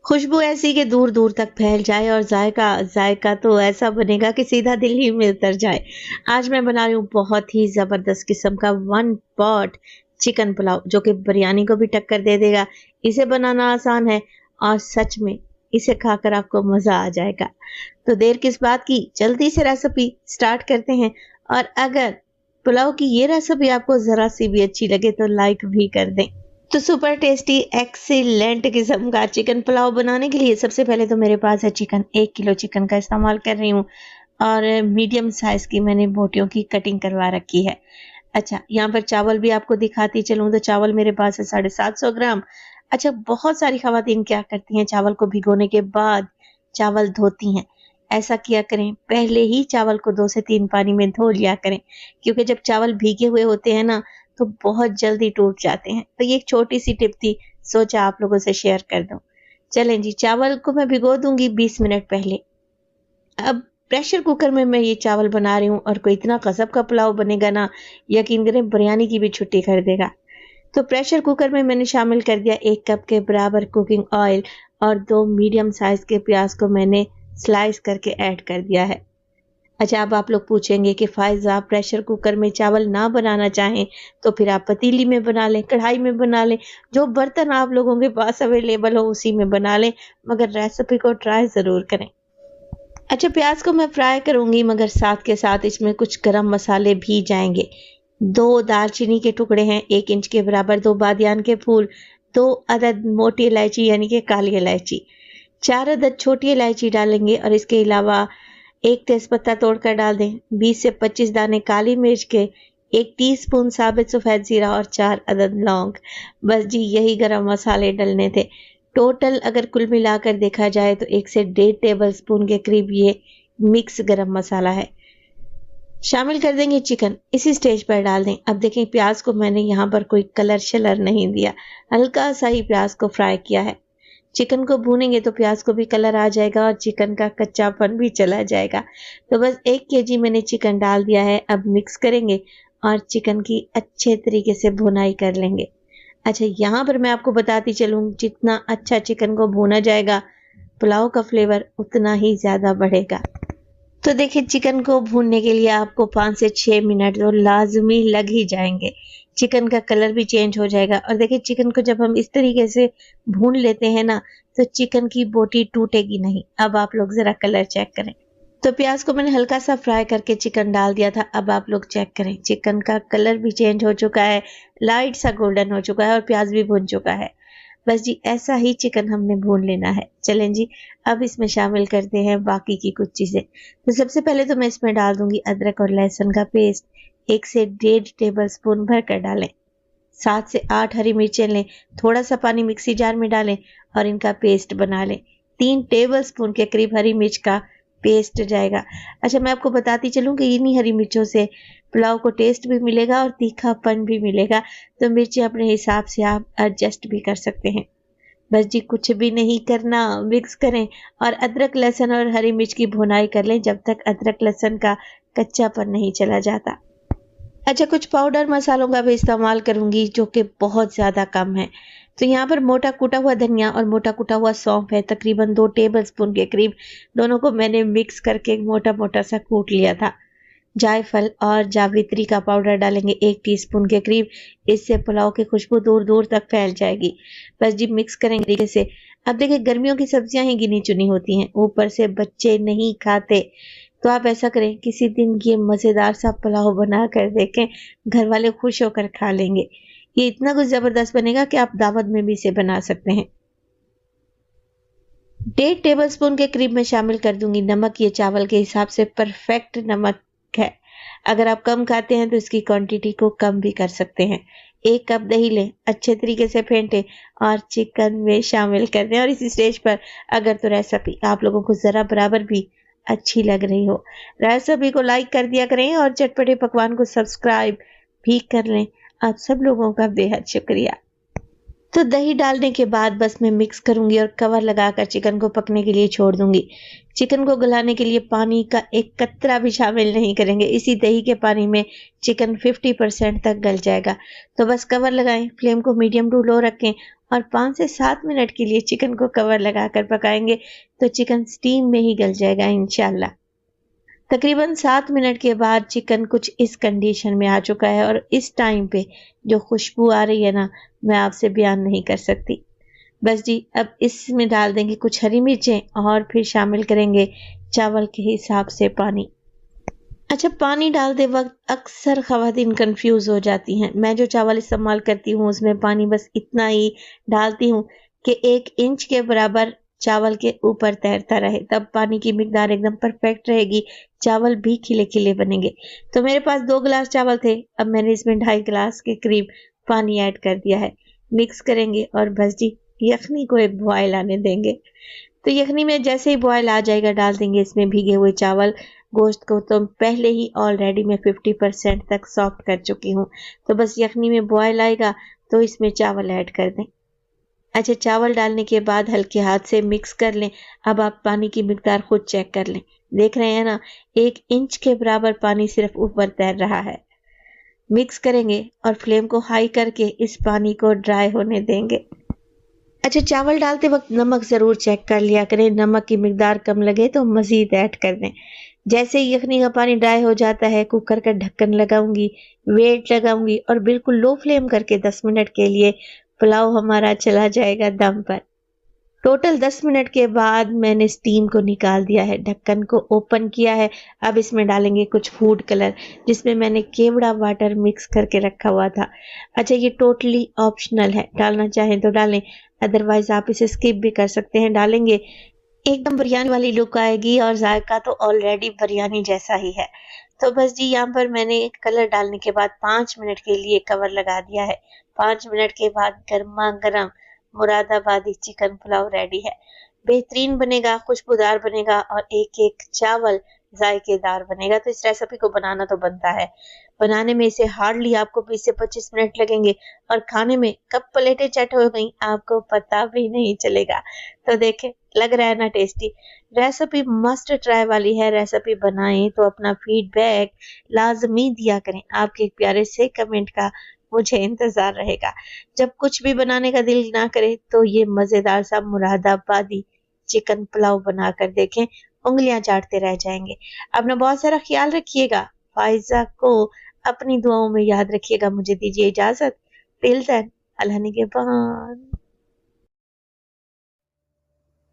खुशबू ऐसी कि दूर दूर तक फैल जाए और जायका जायका तो ऐसा बनेगा कि सीधा दिल ही में उतर जाए। आज मैं बना रही हूँ बहुत ही जबरदस्त किस्म का वन पॉट चिकन पुलाव, जो कि बिरयानी को भी टक्कर दे देगा। इसे बनाना आसान है और सच में इसे खाकर आपको मजा आ जाएगा। तो देर किस बात की, जल्दी से रेसिपी स्टार्ट करते हैं। और अगर पुलाव की ये रेसिपी आपको जरा सी भी अच्छी लगे तो लाइक भी कर दें। तो सुपर टेस्टी एक्सीलेंट किस्म का चिकन पुलाव बनाने के लिए सबसे पहले तो मेरे पास है चिकन। 1 किलो चिकन का इस्तेमाल कर रही हूँ और मीडियम साइज की मैंने बोटियों की कटिंग करवा रखी है। अच्छा, यहाँ पर चावल भी आपको दिखाती चलूँ तो चावल मेरे पास है 750 ग्राम। अच्छा, बहुत सारी खवातीन क्या करती हैं, चावल को भिगोने के बाद चावल धोती हैं। ऐसा किया करें, पहले ही चावल को 2 से 3 पानी में धो लिया करें, क्योंकि जब चावल भीगे हुए होते हैं ना तो बहुत जल्दी टूट जाते हैं। तो ये एक छोटी सी टिप थी, सोचा आप लोगों से शेयर कर दूं। चलें जी, चावल को मैं भिगो दूंगी 20 मिनट पहले। अब प्रेशर कुकर में मैं ये चावल बना रही हूँ और कोई इतना गजब का पुलाव बनेगा ना, यकीन करें बिरयानी की भी छुट्टी कर देगा। तो प्रेशर कुकर में मैंने शामिल कर दिया 1 कप के बराबर कुकिंग ऑयल और 2 मीडियम साइज के प्याज को मैंने स्लाइस करके ऐड कर दिया है। अच्छा, अब आप लोग पूछेंगे कि फ़ाइज़ आप प्रेशर कुकर में चावल ना बनाना चाहें तो फिर आप पतीली में बना लें, कढ़ाई में बना लें, जो बर्तन आप लोगों के पास अवेलेबल हो उसी में बना लें, मगर रेसिपी को ट्राई ज़रूर करें। अच्छा, प्याज को मैं फ्राई करूंगी मगर साथ के साथ इसमें कुछ गरम मसाले भी जाएंगे। 2 दालचीनी के टुकड़े हैं, 1 इंच के बराबर, 2 बादियान के फूल, 2 अदद मोटी इलायची यानी कि काली इलायची, 4 अदद छोटी इलायची डालेंगे और इसके अलावा 1 तेजपत्ता तोड़कर डाल दें, 20 से 25 दाने काली मिर्च के, 1 टीस्पून साबित सफ़ेद जीरा और 4 अदद लौंग। बस जी, यही गरम मसाले डलने थे। टोटल अगर कुल मिलाकर देखा जाए तो 1 से 1.5 टेबल स्पून के करीब ये मिक्स गरम मसाला है। शामिल कर देंगे चिकन, इसी स्टेज पर डाल दें। अब देखें, प्याज को मैंने यहाँ पर कोई कलर शलर नहीं दिया, हल्का सा ही प्याज को फ्राई किया है। चिकन को भूनेंगे तो प्याज को भी कलर आ जाएगा और चिकन का कच्चापन भी चला जाएगा। तो बस 1 केजी मैंने चिकन डाल दिया है। अब मिक्स करेंगे और चिकन की अच्छे तरीके से भुनाई कर लेंगे। अच्छा, यहाँ पर मैं आपको बताती चलूँ, जितना अच्छा चिकन को भूना जाएगा पुलाव का फ्लेवर उतना ही ज़्यादा बढ़ेगा। तो देखिए, चिकन को भूनने के लिए आपको 5 से 6 मिनट तो लाजमी लग ही जाएंगे। चिकन का कलर भी चेंज हो जाएगा और देखिए, चिकन को जब हम इस तरीके से भून लेते हैं ना तो चिकन की बोटी टूटेगी नहीं। अब आप लोग जरा कलर चेक करें। तो प्याज को मैंने हल्का सा फ्राई करके चिकन डाल दिया था। अब आप लोग चेक करें, चिकन का कलर भी चेंज हो चुका है, लाइट सा गोल्डन हो चुका है और प्याज भी भुन चुका है। बस जी, ऐसा ही चिकन हमने भून लेना है। चलें जी, अब इसमें शामिल करते हैं बाकी की कुछ चीज़ें। तो सबसे पहले तो मैं इसमें डाल दूंगी अदरक और लहसुन का पेस्ट, 1 से 1.5 टेबल स्पून भर कर डालें। 7 से 8 हरी मिर्चें लें, थोड़ा सा पानी मिक्सी जार में डालें और इनका पेस्ट बना लें। 3 टेबल स्पून के करीब हरी मिर्च का पेस्ट जाएगा। अच्छा, मैं आपको बताती चलूँ कि इन्हीं हरी मिर्चों से पुलाव को टेस्ट भी मिलेगा और तीखापन भी मिलेगा। तो मिर्ची अपने हिसाब से आप एडजस्ट भी कर सकते हैं। बस जी, कुछ भी नहीं करना, मिक्स करें और अदरक लहसुन और हरी मिर्च की भुनाई कर लें जब तक अदरक लहसुन का कच्चापन नहीं चला जाता। अच्छा, कुछ पाउडर मसालों का भी इस्तेमाल करूंगी जो कि बहुत ज़्यादा कम है। तो यहाँ पर मोटा कूटा हुआ धनिया और मोटा कूटा हुआ सौंफ है, तकरीबन 2 टेबल स्पून के करीब। दोनों को मैंने मिक्स करके मोटा मोटा सा कूट लिया था। जायफल और जावित्री का पाउडर डालेंगे 1 टीस्पून के करीब। इससे पुलाव की खुशबू दूर दूर तक फैल जाएगी। बस जी, मिक्स करेंगे तरीके से। अब देखिए, गर्मियों की सब्जियां ही गिनी चुनी होती हैं, ऊपर से बच्चे नहीं खाते। तो आप ऐसा करें, किसी दिन ये मज़ेदार सा पुलाव बना कर देखें, घर वाले खुश होकर खा लेंगे। ये इतना कुछ ज़बरदस्त बनेगा कि आप दावत में भी इसे बना सकते हैं। 1.5 टेबल स्पून के करीब मैं शामिल कर दूंगी नमक। ये चावल के हिसाब से परफेक्ट नमक है। अगर आप कम खाते हैं तो इसकी क्वांटिटी को कम भी कर सकते हैं। 1 कप दही लें, अच्छे तरीके से फेंटें और चिकन में शामिल कर दें। और इसी स्टेज पर अगर तो रेसिपी आप लोगों को ज़रा बराबर भी अच्छी लग रही हो, रेसिपी को लाइक कर दिया करें और चटपटे पकवान को सब्सक्राइब भी कर लें। आप सब लोगों का बेहद शुक्रिया। तो दही डालने के बाद बस मैं मिक्स करूंगी और कवर लगाकर चिकन को पकने के लिए छोड़ दूंगी। चिकन को गलाने के लिए पानी का एक कतरा भी शामिल नहीं करेंगे। इसी दही के पानी में चिकन 50% तक गल जाएगा। तो बस कवर लगाएं, फ्लेम को मीडियम टू लो रखें और 5 से 7 मिनट के लिए चिकन को कवर लगाकर पकाएंगे तो चिकन स्टीम में ही गल जाएगा इंशाल्लाह। तकरीबन 7 मिनट के बाद चिकन कुछ इस कंडीशन में आ चुका है और इस टाइम पे जो खुशबू आ रही है ना, मैं आपसे बयान नहीं कर सकती। बस जी, अब इसमें डाल देंगे कुछ हरी मिर्चें और फिर शामिल करेंगे चावल के हिसाब से पानी। अच्छा, पानी डालते वक्त अक्सर ख़वातीन कंफ्यूज हो जाती हैं। मैं जो चावल इस्तेमाल करती हूँ उसमें पानी बस इतना ही डालती हूँ कि 1 इंच के बराबर चावल के ऊपर तैरता रहे, तब पानी की मिकदार एकदम परफेक्ट रहेगी, चावल भी खिले खिले बनेंगे। तो मेरे पास 2 गिलास चावल थे, अब मैंने इसमें 2.5 गिलास के करीब पानी ऐड कर दिया है। मिक्स करेंगे और बस जी, यखनी को एक बॉयल आने देंगे। तो यखनी में जैसे ही बॉयल आ जाएगा डाल देंगे इसमें भीगे हुए चावल। गोश्त को तो पहले ही ऑलरेडी मैं 50% तक सॉफ्ट कर चुकी हूँ। तो बस यखनी में बॉयल आएगा तो इसमें चावल ऐड कर दें। अच्छा, चावल डालने के बाद हल्के हाथ से मिक्स कर लें। अब आप पानी की मिकदार खुद चेक कर लें। देख रहे हैं ना, 1 इंच के बराबर पानी सिर्फ ऊपर तैर रहा है। मिक्स करेंगे और फ्लेम को हाई करके इस पानी को ड्राई होने देंगे। अच्छा, चावल डालते वक्त नमक ज़रूर चेक कर लिया करें। नमक की मिकदार कम लगे तो मज़ीद ऐड कर दें। जैसे ही यखनी का पानी ड्राई हो जाता है, कुकर का ढक्कन लगाऊंगी, वेट लगाऊंगी और बिल्कुल लो फ्लेम करके 10 मिनट के लिए पुलाव हमारा चला जाएगा दम पर। टोटल 10 मिनट के बाद मैंने स्टीम को निकाल दिया है, ढक्कन को ओपन किया है। अब इसमें डालेंगे कुछ फूड कलर, जिसमें मैंने केवड़ा वाटर मिक्स करके रखा हुआ था। अच्छा, ये टोटली ऑप्शनल है, डालना चाहें तो डालें, अदरवाइज आप इसे स्किप भी कर सकते हैं। डालेंगे एकदम बिरयानी वाली लुक आएगी और जायका तो ऑलरेडी बिरयानी जैसा ही है। तो बस जी, यहाँ पर मैंने कलर डालने के बाद 5 मिनट के लिए कवर लगा दिया है। 5 मिनट के बाद गर्मा गर्म मुरादाबादी चिकन पुलाव रेडी है। बेहतरीन बनेगा, खुशबूदार बनेगा और एक एक चावल जायकेदार बनेगा। तो इस रेसिपी को बनाना तो बनता है। बनाने में इसे हार्डली आपको 20 से 25 मिनट लगेंगे और खाने में कब प्लेटें चट हो गई आपको पता भी नहीं चलेगा। तो देखें, लग रहा है ना टेस्टी। रेसिपी मस्ट ट्राई वाली है। रेसिपी बनाएं तो अपना फीडबैक लाजमी दिया करें। आपके एक प्यारे से कमेंट का मुझे इंतजार रहेगा। जब कुछ भी बनाने का दिल ना करे तो ये मजेदार सा मुरादाबादी चिकन पुलाव बनाकर देखें, उंगलियां चाटते रह जाएंगे। अपना बहुत सारा ख्याल रखिएगा। फाइजा को अपनी दुआओं में याद रखिएगा। मुझे दीजिए इजाजत। टिल देन, अल्लाह निगहबान।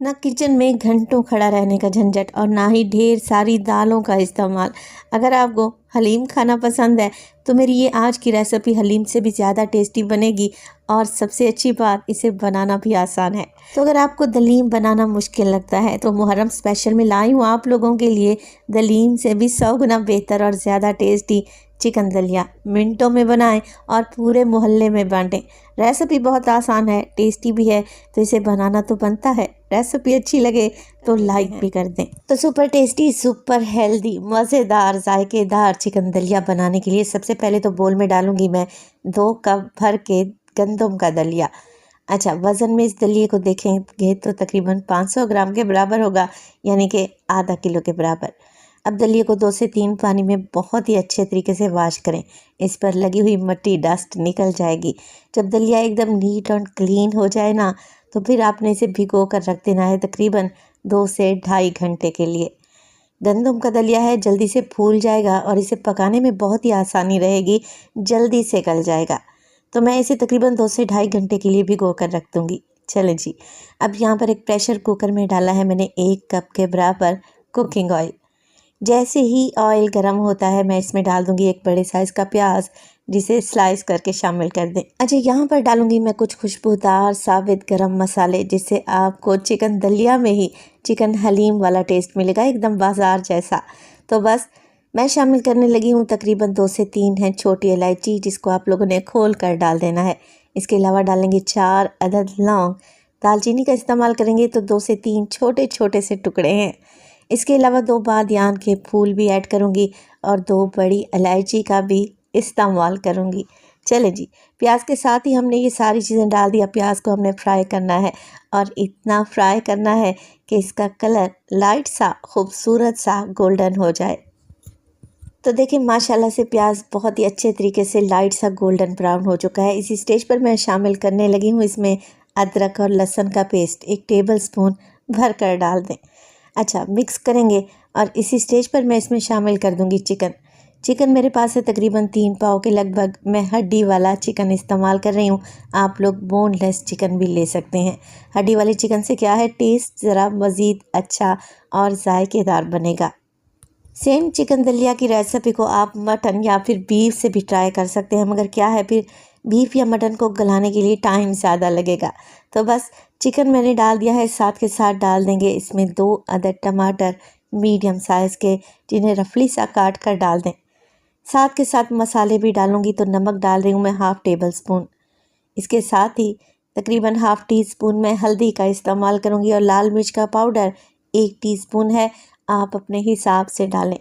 ना किचन में घंटों खड़ा रहने का झंझट और ना ही ढेर सारी दालों का इस्तेमाल। अगर आपको हलीम खाना पसंद है तो मेरी ये आज की रेसिपी हलीम से भी ज़्यादा टेस्टी बनेगी और सबसे अच्छी बात, इसे बनाना भी आसान है। तो अगर आपको दलीम बनाना मुश्किल लगता है तो मुहर्रम स्पेशल में लाई हूँ आप लोगों के लिए दलीम से भी 100 गुना बेहतर और ज़्यादा टेस्टी चिकन दलिया। मिनटों में बनाएं और पूरे मोहल्ले में बांटें। रेसिपी बहुत आसान है, टेस्टी भी है, तो इसे बनाना तो बनता है। रेसिपी अच्छी लगे तो लाइक भी कर दें। तो सुपर टेस्टी, सुपर हेल्दी, मज़ेदार, जायकेदार चिकन दलिया बनाने के लिए सबसे पहले तो बोल में डालूंगी मैं 2 कप भर के गंदम का दलिया। अच्छा, वज़न में इस दलिए को देखेंगे तो तकरीबन 500 ग्राम के बराबर होगा, यानी कि आधा किलो के बराबर। अब दलिए को 2 से 3 पानी में बहुत ही अच्छे तरीके से वॉश करें। इस पर लगी हुई मिट्टी, डस्ट निकल जाएगी। जब दलिया एकदम नीट और क्लीन हो जाए ना, तो फिर आपने इसे भिगो कर रख देना है तकरीबन 2 से 2.5 घंटे के लिए। गंदम का दलिया है, जल्दी से फूल जाएगा और इसे पकाने में बहुत ही आसानी रहेगी, जल्दी से गल जाएगा। तो मैं इसे तकरीबन 2 से 2.5 घंटे के लिए भिगो कर रख दूँगी। चलें जी, अब यहाँ पर एक प्रेशर कुकर में डाला है मैंने 1 कप के बराबर कुकिंग ऑयल। जैसे ही ऑयल गर्म होता है मैं इसमें डाल दूंगी 1 बड़े साइज़ का प्याज, जिसे स्लाइस करके शामिल कर दें। अच्छा, यहाँ पर डालूंगी मैं कुछ खुशबूदार साबित गरम मसाले, जिससे आपको चिकन दलिया में ही चिकन हलीम वाला टेस्ट मिलेगा, एकदम बाजार जैसा। तो बस मैं शामिल करने लगी हूँ तकरीबन 2 से 3 है छोटी इलायची, जिसको आप लोगों ने खोल कर डाल देना है। इसके अलावा डालेंगे 4 अदद लौंग। दालचीनी का इस्तेमाल करेंगे तो 2 से 3 छोटे छोटे से टुकड़े हैं। इसके अलावा 2 बादियान के फूल भी ऐड करूंगी और 2 बड़ी इलायची का भी इस्तेमाल करूंगी। चलें जी, प्याज के साथ ही हमने ये सारी चीज़ें डाल दिया। प्याज को हमने फ्राई करना है और इतना फ्राई करना है कि इसका कलर लाइट सा खूबसूरत सा गोल्डन हो जाए। तो देखिए माशाल्लाह से प्याज बहुत ही अच्छे तरीके से लाइट सा गोल्डन ब्राउन हो चुका है। इसी स्टेज पर मैं शामिल करने लगी हूँ इसमें अदरक और लहसुन का पेस्ट 1 टेबलस्पून भर कर डाल दें। अच्छा, मिक्स करेंगे और इसी स्टेज पर मैं इसमें शामिल कर दूंगी चिकन। चिकन मेरे पास है तकरीबन 3 पाव के लगभग। मैं हड्डी वाला चिकन इस्तेमाल कर रही हूँ। आप लोग बोनलेस चिकन भी ले सकते हैं। हड्डी वाले चिकन से क्या है, टेस्ट ज़रा मज़ीद अच्छा और जायकेदार बनेगा। सेम चिकन दलिया की रेसिपी को आप मटन या फिर बीफ से भी ट्राई कर सकते हैं, मगर क्या है फिर बीफ या मटन को गलाने के लिए टाइम ज़्यादा लगेगा। तो बस चिकन मैंने डाल दिया है, साथ के साथ डाल देंगे इसमें 2 अदद टमाटर मीडियम साइज़ के, जिन्हें रफली सा काट कर डाल दें। साथ के साथ मसाले भी डालूंगी, तो नमक डाल रही हूँ मैं 1/2 टेबलस्पून। इसके साथ ही तकरीबन 1/2 टीस्पून मैं हल्दी का इस्तेमाल करूँगी और लाल मिर्च का पाउडर 1 टीस्पून है, आप अपने हिसाब से डालें।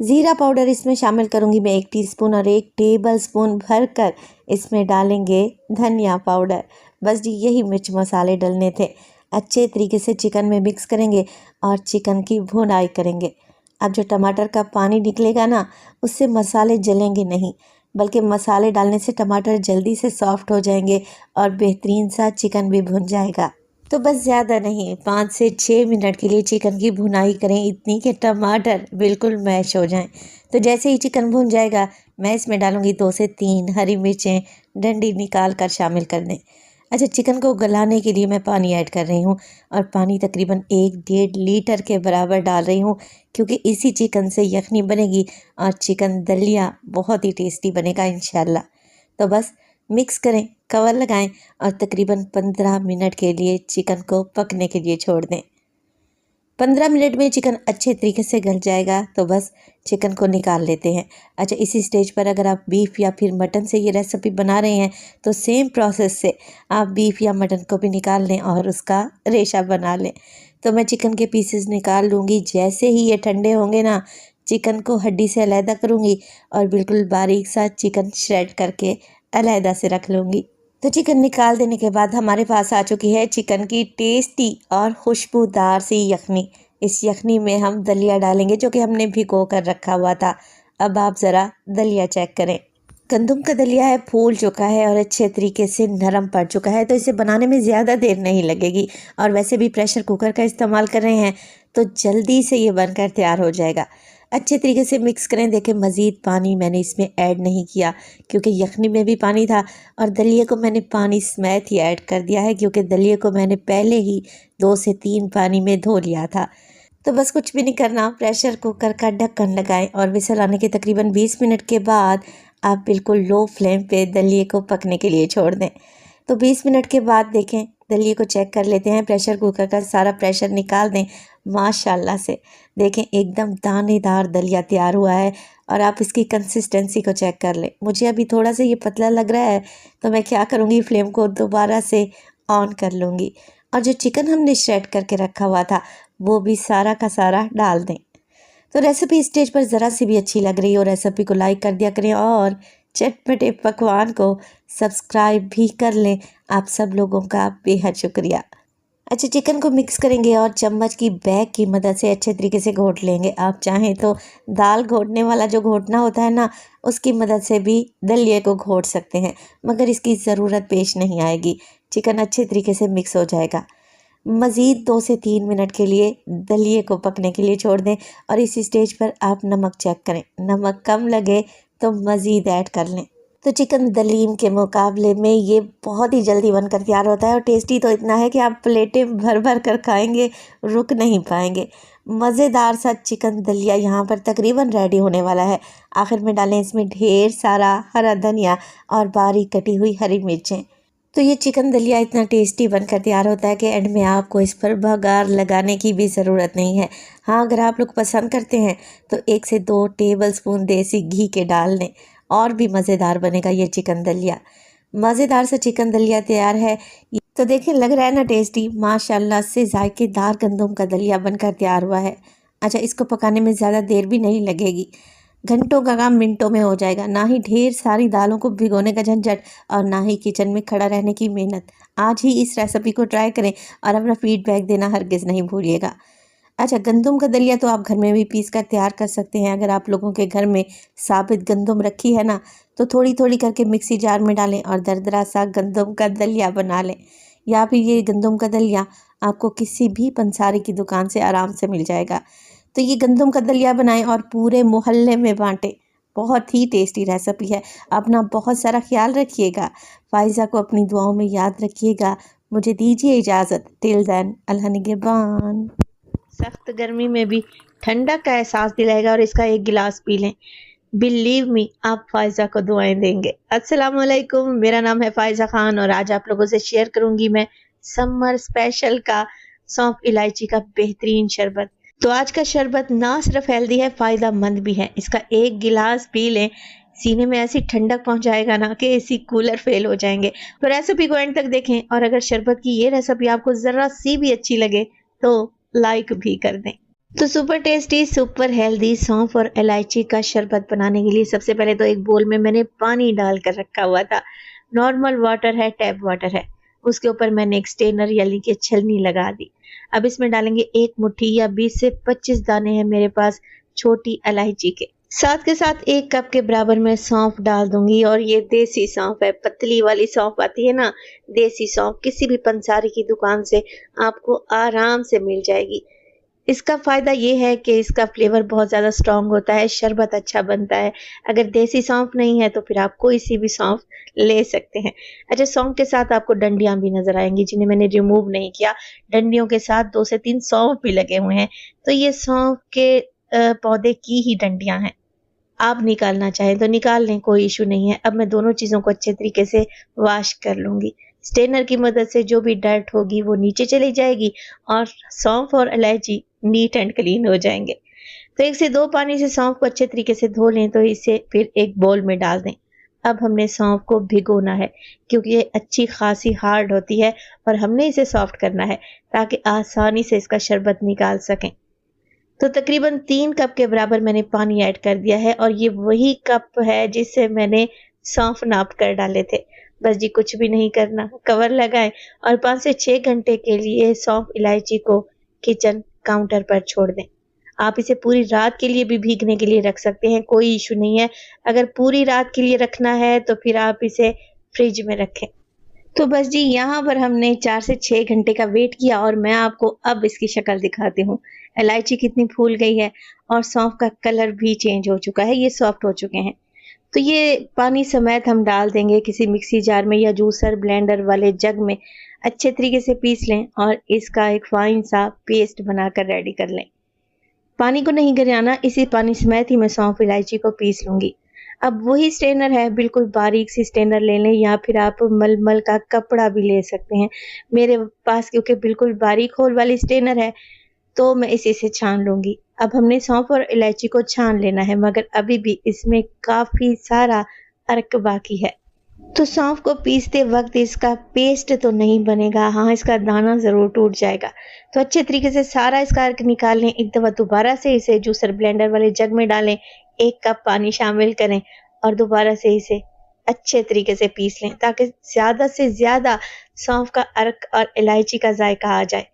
ज़ीरा पाउडर इसमें शामिल करूँगी मैं 1 टीस्पून और 1 टेबलस्पून भरकर इसमें डालेंगे धनिया पाउडर। बस जी यही मिर्च मसाले डलने थे। अच्छे तरीके से चिकन में मिक्स करेंगे और चिकन की भुनाई करेंगे। अब जो टमाटर का पानी निकलेगा ना, उससे मसाले जलेंगे नहीं, बल्कि मसाले डालने से टमाटर जल्दी से सॉफ्ट हो जाएंगे और बेहतरीन सा चिकन भी भुन जाएगा। तो बस ज़्यादा नहीं, 5 से 6 मिनट के लिए चिकन की भुनाई करें, इतनी कि टमाटर बिल्कुल मैश हो जाएं। तो जैसे ही चिकन भुन जाएगा, मैं इसमें डालूंगी 2 से 3 हरी मिर्चें डंडी निकाल कर शामिल कर दें। अच्छा, चिकन को गलाने के लिए मैं पानी ऐड कर रही हूँ और पानी तकरीबन 1-1.5 लीटर के बराबर डाल रही हूँ, क्योंकि इसी चिकन से यखनी बनेगी और चिकन दलिया बहुत ही टेस्टी बनेगा इंशाल्लाह। तो बस मिक्स करें, कवर लगाएं और तकरीबन 15 मिनट के लिए चिकन को पकने के लिए छोड़ दें। 15 मिनट में चिकन अच्छे तरीके से गल जाएगा, तो बस चिकन को निकाल लेते हैं। अच्छा, इसी स्टेज पर अगर आप बीफ या फिर मटन से ये रेसिपी बना रहे हैं, तो सेम प्रोसेस से आप बीफ या मटन को भी निकाल लें और उसका रेशा बना लें। तो मैं चिकन के पीसेस निकाल लूँगी। जैसे ही ये ठंडे होंगे ना, चिकन को हड्डी से अलहदा करूँगी और बिल्कुल बारीक सा चिकन श्रेड करके अलहदा से रख लूँगी। तो चिकन निकाल देने के बाद हमारे पास आ चुकी है चिकन की टेस्टी और खुशबूदार सी यखनी। इस यखनी में हम दलिया डालेंगे, जो कि हमने भिगो कर रखा हुआ था। अब आप ज़रा दलिया चेक करें। गंदम का दलिया है, फूल चुका है और अच्छे तरीके से नरम पड़ चुका है, तो इसे बनाने में ज़्यादा देर नहीं लगेगी। और वैसे भी प्रेशर कुकर का इस्तेमाल कर रहे हैं, तो जल्दी से ये बनकर तैयार हो जाएगा। अच्छे तरीके से मिक्स करें। देखें, मज़ीद पानी मैंने इसमें ऐड नहीं किया, क्योंकि यखनी में भी पानी था और दलिए को मैंने पानी समेत ही ऐड कर दिया है, क्योंकि दलिए को मैंने पहले ही 2 से 3 पानी में धो लिया था। तो बस कुछ भी नहीं करना, प्रेशर कुकर का ढक्कन लगाएं और विसल आने के तकरीबन 20 मिनट के बाद आप बिल्कुल लो फ्लेम पे दलिए को पकने के लिए छोड़ दें। तो 20 मिनट के बाद देखें, दलिए को चेक कर लेते हैं। प्रेशर कुकर का सारा प्रेशर निकाल दें। माशाल्लाह से देखें, एकदम दानेदार दलिया तैयार हुआ है। और आप इसकी कंसिस्टेंसी को चेक कर लें। मुझे अभी थोड़ा सा ये पतला लग रहा है, तो मैं क्या करूँगी, फ्लेम को दोबारा से ऑन कर लूँगी और जो चिकन हमने श्रेड करके रखा हुआ था, वो भी सारा का सारा डाल दें। तो रेसिपी स्टेज पर ज़रा सी भी अच्छी लग रही हो, रेसिपी को लाइक कर दिया करें और चटपटे पकवान को सब्सक्राइब भी कर लें। आप सब लोगों का बेहद शुक्रिया। अच्छा, चिकन को मिक्स करेंगे और चम्मच की बैग की मदद से अच्छे तरीके से घोट लेंगे। आप चाहें तो दाल घोटने वाला जो घोटना होता है ना, उसकी मदद से भी दलिए को घोट सकते हैं, मगर इसकी ज़रूरत पेश नहीं आएगी। चिकन अच्छे तरीके से मिक्स हो जाएगा। मज़ीद 2 से 3 मिनट के लिए दलिए को पकने के लिए छोड़ दें और इस स्टेज पर आप नमक चेक करें। नमक कम लगे तो मज़ीद ऐड कर लें। तो चिकन दलीम के मुकाबले में ये बहुत ही जल्दी बनकर तैयार होता है और टेस्टी तो इतना है कि आप प्लेटें भर भर कर खाएंगे, रुक नहीं पाएंगे। मज़ेदार सा चिकन दलिया यहाँ पर तकरीबन रेडी होने वाला है। आखिर में डालें इसमें ढेर सारा हरा धनिया और बारीक कटी हुई हरी मिर्चें। तो ये चिकन दलिया इतना टेस्टी बनकर तैयार होता है कि एंड में आपको इस पर बघार लगाने की भी ज़रूरत नहीं है। हाँ, अगर आप लोग पसंद करते हैं तो 1 से 2 टेबलस्पून देसी घी के डाल लें, और भी मज़ेदार बनेगा ये चिकन दलिया। मज़ेदार सा चिकन दलिया तैयार है। तो देखिए, लग रहा है ना टेस्टी। माशाल्लाह से जायकेदार गंदम का दलिया बनकर तैयार हुआ है। अच्छा, इसको पकाने में ज़्यादा देर भी नहीं लगेगी। घंटों का काम मिनटों में हो जाएगा, ना ही ढेर सारी दालों को भिगोने का झंझट और ना ही किचन में खड़ा रहने की मेहनत। आज ही इस रेसिपी को ट्राई करें और अपना फीडबैक देना हरगिज़ नहीं भूलिएगा। अच्छा, गंदम का दलिया तो आप घर में भी पीस कर तैयार कर सकते हैं। अगर आप लोगों के घर में साबित गंदम रखी है ना, तो थोड़ी थोड़ी करके मिक्सी जार में डालें और दरदरा सा गंदम का दलिया बना लें। या फिर ये गंदम का दलिया आपको किसी भी पंसारी की दुकान से आराम से मिल जाएगा। तो ये गंदम का दलिया बनाएं और पूरे मोहल्ले में बांटें। बहुत ही टेस्टी रेसिपी है। अपना बहुत सारा ख्याल रखिएगा। फ़ाइज़ा को अपनी दुआओं में याद रखिएगा। मुझे दीजिए इजाज़त। टिल देन, अल्लाह निगहबान। सख्त गर्मी में भी ठंडक का एहसास दिलाएगा और इसका एक गिलास पी लें। बिलीव मी, आप फ़ायज़ा को दुआएं देंगे। अस्सलाम वालेकुम, मेरा नाम है फ़ायज़ा खान और आज आप लोगों से शेयर करूंगी मैं समर स्पेशल का सौंफ इलायची का बेहतरीन शरबत। तो आज का शरबत ना सिर्फ हेल्दी है, फ़ायदा मंद भी है। इसका एक गिलास पी लें, सीने में ऐसी ठंडक पहुंचाएगा ना कि एसी कूलर फेल हो जाएंगे। तो रेसिपी को एंड तक देखें और अगर शरबत की ये रेसिपी आपको ज़रा सी भी अच्छी लगे तो लाइक भी कर दें। तो सुपर टेस्टी, सुपर हेल्दी सौंफ और इलायची का शरबत बनाने के लिए सबसे पहले तो एक बोल में मैंने पानी डाल कर रखा हुआ था। नॉर्मल वाटर है, टैप वाटर है। उसके ऊपर मैंने एक स्टेनर यानी कि छलनी लगा दी। अब इसमें डालेंगे एक मुट्ठी या 20 से 25 दाने हैं मेरे पास छोटी इलायची के। साथ के साथ 1 कप के बराबर मैं सौंफ डाल दूंगी और ये देसी सौंफ है, पतली वाली सौंफ आती है ना, देसी सौंफ किसी भी पंसारी की दुकान से आपको आराम से मिल जाएगी। इसका फ़ायदा ये है कि इसका फ्लेवर बहुत ज़्यादा स्ट्रॉन्ग होता है, शरबत अच्छा बनता है। अगर देसी सौंफ नहीं है तो फिर आप कोई सी भी सौंफ ले सकते हैं। अच्छा, सौंफ के साथ आपको डंडियाँ भी नज़र आएंगी जिन्हें मैंने रिमूव नहीं किया। डंडियों के साथ 2 से 3 सौंफ भी लगे हुए हैं। तो ये सौंफ के पौधे की ही डंडियाँ हैं। आप निकालना चाहें तो निकाल लें, कोई इशू नहीं है। अब मैं दोनों चीज़ों को अच्छे तरीके से वॉश कर लूँगी। स्ट्रेनर की मदद से जो भी डर्ट होगी वो नीचे चली जाएगी और सौंफ और इलायची नीट एंड क्लीन हो जाएंगे। तो 1 से 2 पानी से सौंफ को अच्छे तरीके से धो लें तो इसे फिर एक बोल में डाल दें। अब हमने सौंफ को भिगोना है क्योंकि ये अच्छी खासी हार्ड होती है और हमने इसे सॉफ्ट करना है ताकि आसानी से इसका शरबत निकाल सकें। तो तकरीबन 3 कप के बराबर मैंने पानी ऐड कर दिया है और ये वही कप है जिससे मैंने सौंफ नाप कर डाले थे। बस जी, कुछ भी नहीं करना, कवर लगाएं और 5 से 6 घंटे के लिए सौंफ इलायची को किचन काउंटर पर छोड़ दें। आप इसे पूरी रात के लिए भी भीगने के लिए रख सकते हैं, कोई इशू नहीं है। अगर पूरी रात के लिए रखना है तो फिर आप इसे फ्रिज में रखें। तो बस जी, यहाँ पर हमने 4 से 6 घंटे का वेट किया और मैं आपको अब इसकी शक्ल दिखाती हूँ। इलायची कितनी फूल गई है और सौंफ का कलर भी चेंज हो चुका है, ये सॉफ्ट हो चुके हैं। तो ये पानी समेत हम डाल देंगे किसी मिक्सी जार में या जूसर ब्लेंडर वाले जग में। अच्छे तरीके से पीस लें और इसका एक फाइन सा पेस्ट बनाकर रेडी कर लें। पानी को नहीं गिराना, इसी पानी समेत ही मैं सौंफ इलायची को पीस लूँगी। अब वही स्ट्रेनर है, बिल्कुल बारीक सी स्ट्रेनर ले लें या फिर आप मलमल का कपड़ा भी ले सकते हैं। मेरे पास क्योंकि बिल्कुल बारीक होल वाली स्ट्रेनर है तो मैं इसी से छान लूँगी। अब हमने सौंफ और इलायची को छान लेना है मगर अभी भी इसमें काफ़ी सारा अर्क बाकी है। तो सौंफ को पीसते वक्त इसका पेस्ट तो नहीं बनेगा, हाँ इसका दाना ज़रूर टूट जाएगा। तो अच्छे तरीके से सारा इसका अर्क निकाल लें। एक दफ़ा दोबारा से इसे जूसर ब्लेंडर वाले जग में डालें, 1 कप पानी शामिल करें और दोबारा से इसे अच्छे तरीके से पीस लें ताकि ज़्यादा से ज़्यादा सौंफ का अर्क और इलायची का जायका आ जाए।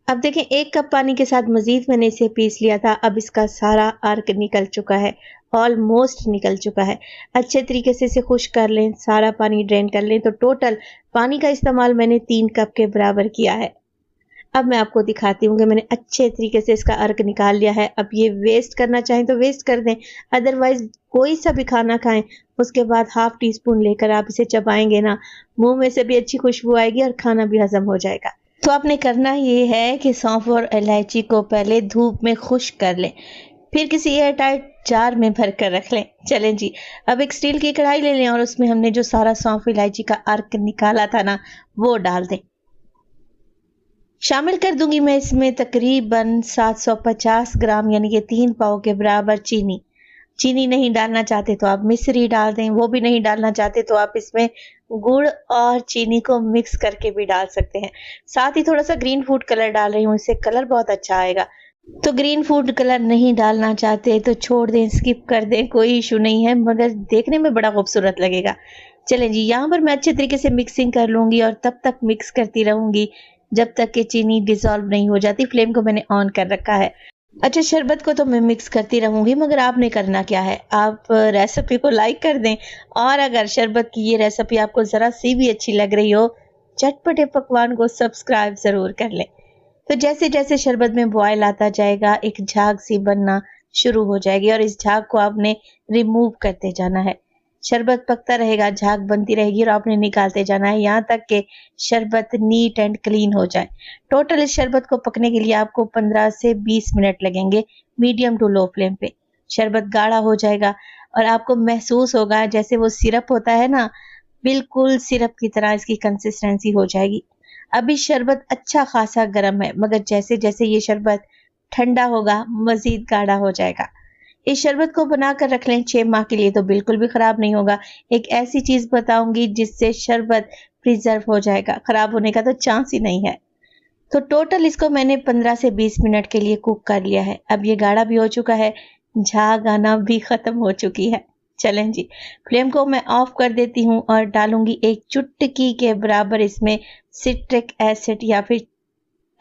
अब देखें, 1 कप पानी के साथ मज़ीद मैंने इसे पीस लिया था। अब इसका सारा अर्क निकल चुका है, ऑलमोस्ट निकल चुका है। अच्छे तरीके से इसे खुश्क कर लें, सारा पानी ड्रेन कर लें। तो टोटल पानी का इस्तेमाल मैंने 3 कप के बराबर किया है। अब मैं आपको दिखाती हूँ कि मैंने अच्छे तरीके से इसका अर्क निकाल लिया है। अब ये वेस्ट करना चाहें तो वेस्ट कर दें, अदरवाइज कोई सा भी खाना खाएं उसके बाद ½ टीस्पून लेकर आप इसे चबाएंगे ना, मुंह में से भी अच्छी खुशबू आएगी और खाना भी हजम हो जाएगा। तो आपने करना ये है कि सौंफ और इलायची को पहले धूप में खुश्क कर लें, फिर किसी एयर टाइट जार में भर कर रख लें। चलें जी, अब एक स्टील की कढ़ाई ले लें और उसमें हमने जो सारा सौंफ इलायची का अर्क निकाला था ना, वो डाल दें। शामिल कर दूंगी मैं इसमें तकरीबन 750 ग्राम यानी कि 3 पाव के बराबर चीनी। चीनी नहीं डालना चाहते तो आप मिश्री डाल दें, वो भी नहीं डालना चाहते तो आप इसमें गुड़ और चीनी को मिक्स करके भी डाल सकते हैं। साथ ही थोड़ा सा ग्रीन फूड कलर डाल रही हूँ, इससे कलर बहुत अच्छा आएगा। तो ग्रीन फूड कलर नहीं डालना चाहते तो छोड़ दें, स्किप कर दें, कोई इशू नहीं है, मगर देखने में बड़ा खूबसूरत लगेगा। चलें जी, यहाँ पर मैं अच्छे तरीके से मिक्सिंग कर लूँगी और तब तक मिक्स करती रहूँगी जब तक कि चीनी डिसॉल्व नहीं हो जाती। फ्लेम को मैंने ऑन कर रखा है। अच्छा, शरबत को तो मैं मिक्स करती रहूँगी, मगर आपने करना क्या है, आप रेसिपी को लाइक कर दें और अगर शरबत की ये रेसिपी आपको ज़रा सी भी अच्छी लग रही हो, चटपटे पकवान को सब्सक्राइब ज़रूर कर लें। तो जैसे जैसे शरबत में बॉयल आता जाएगा, एक झाग सी बनना शुरू हो जाएगी और इस झाग को आपने रिमूव करते जाना है। शरबत पकता रहेगा, झाग बनती रहेगी और आपने निकालते जाना है यहाँ तक कि शरबत नीट एंड क्लीन हो जाए। टोटल इस शरबत को पकने के लिए आपको 15 से 20 मिनट लगेंगे, मीडियम टू लो फ्लेम पे। शरबत गाढ़ा हो जाएगा और आपको महसूस होगा जैसे वो सिरप होता है ना, बिल्कुल सिरप की तरह इसकी कंसिस्टेंसी हो जाएगी। अभी शरबत अच्छा खासा गर्म है, मगर जैसे जैसे ये शरबत ठंडा होगा मजीद गाढ़ा हो जाएगा। इस शरबत को बनाकर रख लें 6 माह के लिए, तो बिल्कुल भी खराब नहीं होगा। एक ऐसी चीज बताऊंगी जिससे शरबत प्रिजर्व हो जाएगा, खराब होने का तो चांस ही नहीं है। तो टोटल इसको मैंने 15 से 20 मिनट के लिए कुक कर लिया है। अब ये गाढ़ा भी हो चुका है, झाग आना भी खत्म हो चुकी है। चलें जी, फ्लेम को मैं ऑफ कर देती हूँ और डालूंगी एक चुटकी के बराबर इसमें सिट्रिक एसिड या फिर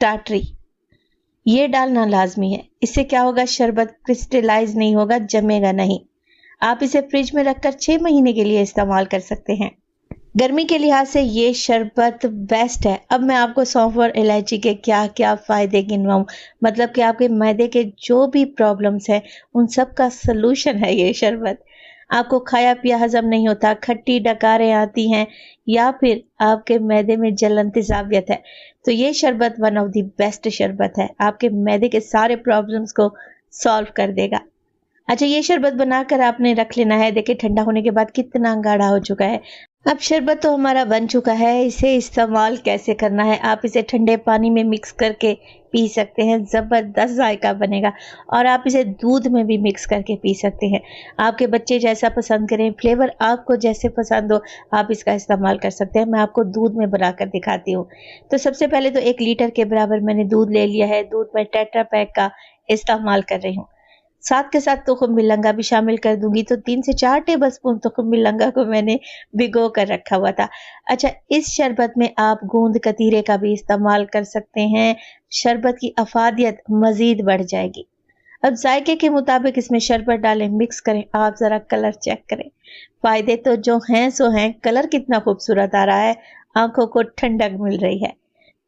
टाटरी। ये डालना लाजमी है। इससे क्या होगा, शरबत क्रिस्टलाइज नहीं होगा, जमेगा नहीं। आप इसे फ्रिज में रखकर 6 महीने के लिए इस्तेमाल कर सकते हैं। गर्मी के लिहाज से ये शरबत बेस्ट है। अब मैं आपको सौंफ और इलायची के क्या क्या फायदे गिनवाऊं, मतलब कि आपके मैदे के जो भी प्रॉब्लम्स हैं उन सब का सलूशन है ये शरबत। आपको खाया पिया हजम नहीं होता, खट्टी डकारें आती हैं या फिर आपके मैदे में जलन तेजाबियत है, तो ये शरबत वन ऑफ द बेस्ट शरबत है, आपके मैदे के सारे प्रॉब्लम्स को सॉल्व कर देगा। अच्छा, ये शरबत बनाकर आपने रख लेना है। देखिए ठंडा होने के बाद कितना गाढ़ा हो चुका है। अब शरबत तो हमारा बन चुका है, इसे इस्तेमाल कैसे करना है, आप इसे ठंडे पानी में मिक्स करके पी सकते हैं, ज़बरदस्त जायका बनेगा। और आप इसे दूध में भी मिक्स करके पी सकते हैं। आपके बच्चे जैसा पसंद करें, फ्लेवर आपको जैसे पसंद हो, आप इसका इस्तेमाल कर सकते हैं। मैं आपको दूध में बनाकर दिखाती हूँ। तो सबसे पहले तो 1 लीटर के बराबर मैंने दूध ले लिया है। दूध में टेट्रा पैक का इस्तेमाल कर रही हूँ। साथ के साथ तुखम मिलंगा भी शामिल कर दूंगी। तो 3 से 4 टेबल स्पून तुखम मिलंगा को मैंने भिगो कर रखा हुआ था। अच्छा, इस शरबत में आप गूंद कतीरे का भी इस्तेमाल कर सकते हैं, शरबत की अफादियत मजीद बढ़ जाएगी। अब जायके के मुताबिक इसमें शरबत डालें, मिक्स करें। आप जरा कलर चेक करें, फायदे तो जो हैं सो हैं। कलर कितना खूबसूरत आ रहा है, आंखों को ठंडक मिल रही है।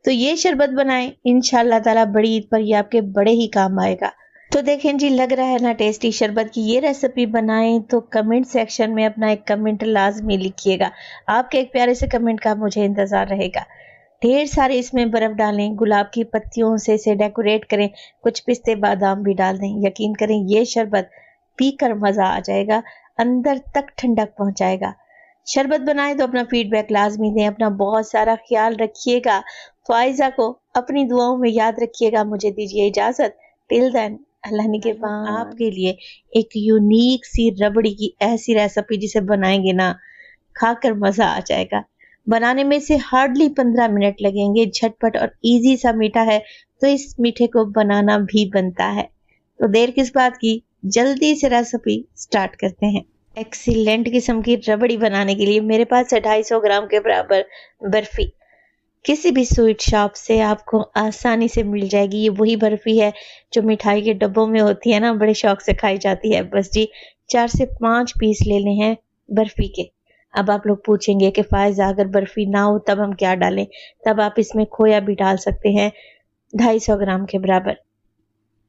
तो ये शरबत बनाएं, इंशाअल्लाह ताला बड़ी ईद पर ये आपके बड़े ही काम आएगा। तो देखें जी, लग रहा है ना टेस्टी। शरबत की ये रेसिपी बनाएं तो कमेंट सेक्शन में अपना एक कमेंट लाजमी लिखिएगा। आपके एक प्यारे से कमेंट का मुझे इंतजार रहेगा। ढेर सारे इसमें बर्फ डालें, गुलाब की पत्तियों से इसे डेकोरेट करें, कुछ पिस्ते बादाम भी डाल दें। यकीन करें ये शरबत पीकर मजा आ जाएगा, अंदर तक ठंडक पहुंचाएगा। शरबत बनाएं तो अपना फीडबैक लाजमी दें। अपना बहुत सारा ख्याल रखिएगा। फाइजा को अपनी दुआओं में याद रखिएगा। मुझे दीजिए इजाजत। टिल देन, अल्लाह निगहबान। आपके लिए एक यूनिक सी रबड़ी की ऐसी रेसिपी जिसे बनाएंगे ना, खाकर मजा आ जाएगा। बनाने में से हार्डली 15 मिनट लगेंगे, झटपट और इजी सा मीठा है, तो इस मीठे को बनाना भी बनता है। तो देर किस बात की, जल्दी से रेसिपी स्टार्ट करते हैं। एक्सीलेंट किस्म की रबड़ी बनाने के लिए मेरे पास 250 ग्राम के बराबर बर्फी किसी भी स्वीट शॉप से आपको आसानी से मिल जाएगी। ये वही बर्फी है जो मिठाई के डब्बों में होती है ना, बड़े शौक से खाई जाती है। बस जी 4 से 5 पीस लेने हैं बर्फी के। अब आप लोग पूछेंगे कि फायजा अगर बर्फी ना हो तब हम क्या डालें, तब आप इसमें खोया भी डाल सकते हैं 250 ग्राम के बराबर।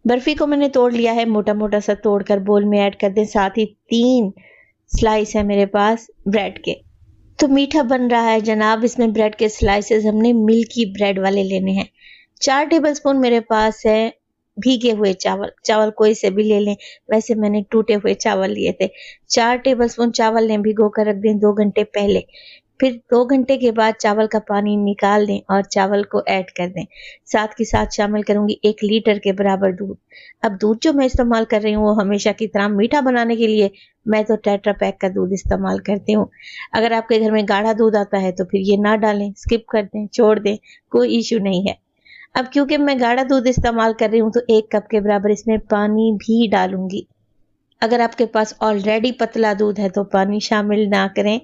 बर्फी को मैंने तोड़ लिया है, मोटा मोटा सा तोड़कर बोल में ऐड कर दें। साथ ही 3 स्लाइस है मेरे पास ब्रेड के। तो मीठा बन रहा है जनाब, इसमें ब्रेड के स्लाइसेस हमने मिल्की ब्रेड वाले लेने हैं। 4 टेबलस्पून मेरे पास है भीगे हुए चावल। चावल कोई से भी ले लें, वैसे मैंने टूटे हुए चावल लिए थे। 4 टेबलस्पून चावल लें, भिगो कर रख दें 2 घंटे पहले। फिर 2 घंटे के बाद चावल का पानी निकाल दें और चावल को ऐड कर दें। साथ के साथ शामिल करूंगी 1 लीटर के बराबर दूध। अब दूध जो मैं इस्तेमाल कर रही हूँ वो हमेशा की तरह मीठा बनाने के लिए मैं तो टेट्रा पैक का दूध इस्तेमाल करती हूँ। अगर आपके घर में गाढ़ा दूध आता है तो फिर ये ना डालें, स्किप कर दें, छोड़ दें, कोई इशू नहीं है। अब क्योंकि मैं गाढ़ा दूध इस्तेमाल कर रही हूँ तो 1 कप के बराबर इसमें पानी भी डालूंगी। अगर आपके पास ऑलरेडी पतला दूध है तो पानी शामिल ना करें।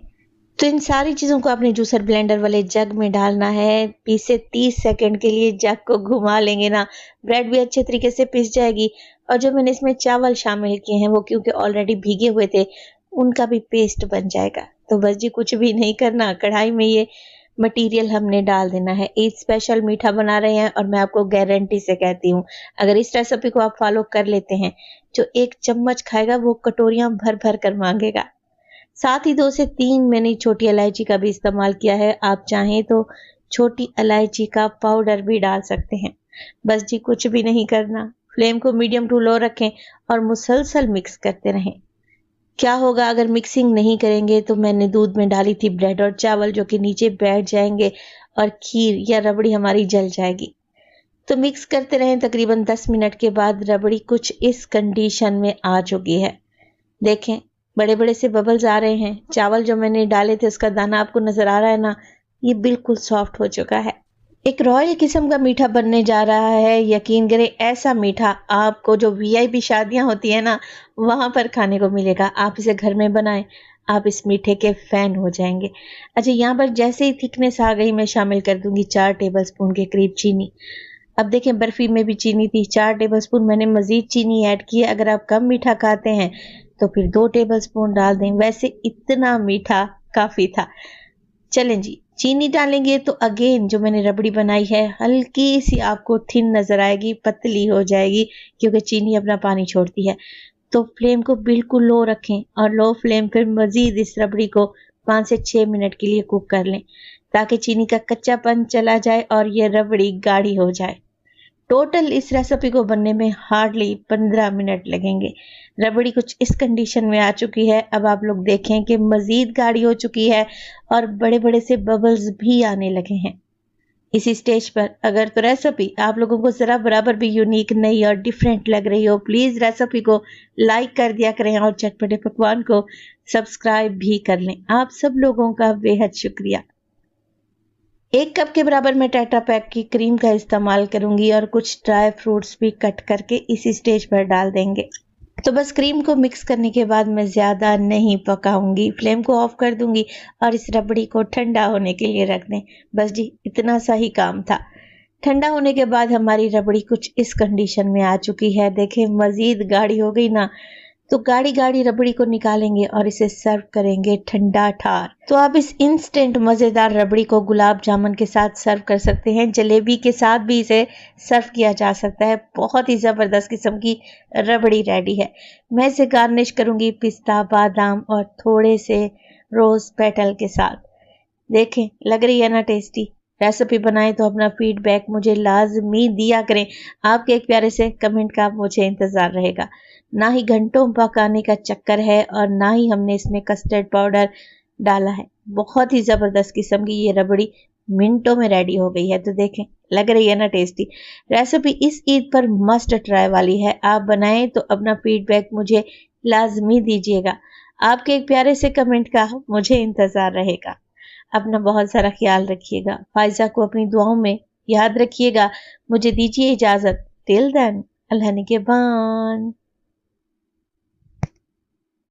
तो इन सारी चीज़ों को अपने जूसर ब्लेंडर वाले जग में डालना है। 20 से 30 सेकंड के लिए जग को घुमा लेंगे ना, ब्रेड भी अच्छे तरीके से पिस जाएगी। और जो मैंने इसमें चावल शामिल किए हैं वो क्योंकि ऑलरेडी भीगे हुए थे, उनका भी पेस्ट बन जाएगा। तो बस जी कुछ भी नहीं करना, कढ़ाई में ये मटेरियल हमने डाल देना है। ईद स्पेशल मीठा बना रहे हैं और मैं आपको गारंटी से कहती हूँ, अगर इस रेसिपी को आप फॉलो कर लेते हैं, जो 1 चम्मच खाएगा वो कटोरियां भर भर कर मांगेगा। साथ ही 2 से 3 मैंने छोटी इलायची का भी इस्तेमाल किया है। आप चाहें तो छोटी इलायची का पाउडर भी डाल सकते हैं। बस जी कुछ भी नहीं करना, फ्लेम को मीडियम टू लो रखें और मुसलसल मिक्स करते रहें। क्या होगा अगर मिक्सिंग नहीं करेंगे तो मैंने दूध में डाली थी ब्रेड और चावल जो कि नीचे बैठ जाएंगे और खीर या रबड़ी हमारी जल जाएगी। तो मिक्स करते रहें। तकरीबन 10 मिनट के बाद रबड़ी कुछ इस कंडीशन में आ चुकी है। देखें बड़े बड़े से बबल्स आ रहे हैं। चावल जो मैंने डाले थे उसका दाना आपको नजर आ रहा है ना, ये बिल्कुल सॉफ्ट हो चुका है। एक रॉयल किस्म का मीठा बनने जा रहा है। यकीन करें ऐसा मीठा आपको जो वीआईपी शादियां होती है ना, वहां पर खाने को मिलेगा। आप इसे घर में बनाएं, आप इस मीठे के फैन हो जाएंगे। अच्छा, यहाँ पर जैसे ही थिकनेस आ गई मैं शामिल कर दूंगी 4 टेबलस्पून के करीब चीनी। अब देखें बर्फी में भी चीनी थी, 4 टेबलस्पून मैंने मजीद चीनी ऐड की है। अगर आप कम मीठा खाते हैं तो फिर 2 टेबलस्पून डाल दें, वैसे इतना मीठा काफी था। चलें जी, चीनी डालेंगे तो अगेन जो मैंने रबड़ी बनाई है हल्की सी आपको थिन नजर आएगी, पतली हो जाएगी क्योंकि चीनी अपना पानी छोड़ती है। तो फ्लेम को बिल्कुल लो रखें और लो फ्लेम पर मजीद इस रबड़ी को 5 से 6 मिनट के लिए कुक कर लें ताकि चीनी का कच्चापन चला जाए और ये रबड़ी गाढ़ी हो जाए। टोटल इस रेसिपी को बनने में हार्डली 15 मिनट लगेंगे। रबड़ी कुछ इस कंडीशन में आ चुकी है। अब आप लोग देखें कि मजीद गाढ़ी हो चुकी है और बड़े बड़े से बबल्स भी आने लगे हैं। इसी स्टेज पर अगर तो रेसिपी आप लोगों को जरा बराबर भी यूनिक नई और डिफरेंट लग रही हो, प्लीज रेसिपी को लाइक कर दिया करें और चटपटे पकवान को सब्सक्राइब भी कर लें। आप सब लोगों का बेहद शुक्रिया। 1 कप के बराबर मैं टेट्रा पैक की क्रीम का इस्तेमाल करूंगी और कुछ ड्राई फ्रूट्स भी कट करके इसी स्टेज पर डाल देंगे। तो बस क्रीम को मिक्स करने के बाद मैं ज़्यादा नहीं पकाऊंगी, फ्लेम को ऑफ कर दूंगी और इस रबड़ी को ठंडा होने के लिए रख दें। बस जी इतना सा ही काम था। ठंडा होने के बाद हमारी रबड़ी कुछ इस कंडीशन में आ चुकी है। देखें मज़ीद गाढ़ी हो गई ना, तो गाढ़ी गाढ़ी रबड़ी को निकालेंगे और इसे सर्व करेंगे ठंडा ठार। तो आप इस इंस्टेंट मज़ेदार रबड़ी को गुलाब जामुन के साथ सर्व कर सकते हैं, जलेबी के साथ भी इसे सर्व किया जा सकता है। बहुत ही ज़बरदस्त किस्म की रबड़ी रेडी है। मैं इसे गार्निश करूंगी पिस्ता, बादाम और थोड़े से रोज़ पेटल के साथ। देखें लग रही है ना टेस्टी। रेसिपी बनाएं तो अपना फीडबैक मुझे लाजमी दिया करें। आपके एक प्यारे से कमेंट का मुझे इंतज़ार रहेगा। ना ही घंटों पकाने का चक्कर है और ना ही हमने इसमें कस्टर्ड पाउडर डाला है। बहुत ही ज़बरदस्त किस्म की ये रबड़ी मिनटों में रेडी हो गई है। तो देखें लग रही है ना टेस्टी। रेसिपी इस ईद पर मस्ट ट्राई वाली है। आप बनाएं तो अपना फीडबैक मुझे लाजमी दीजिएगा। आपके एक प्यारे से कमेंट का मुझे इंतज़ार रहेगा। अपना बहुत सारा ख्याल रखिएगा। फायजा को अपनी दुआओं में याद रखिएगा। मुझे दीजिए इजाज़त। टिल देन, अल्लाह निगहबान।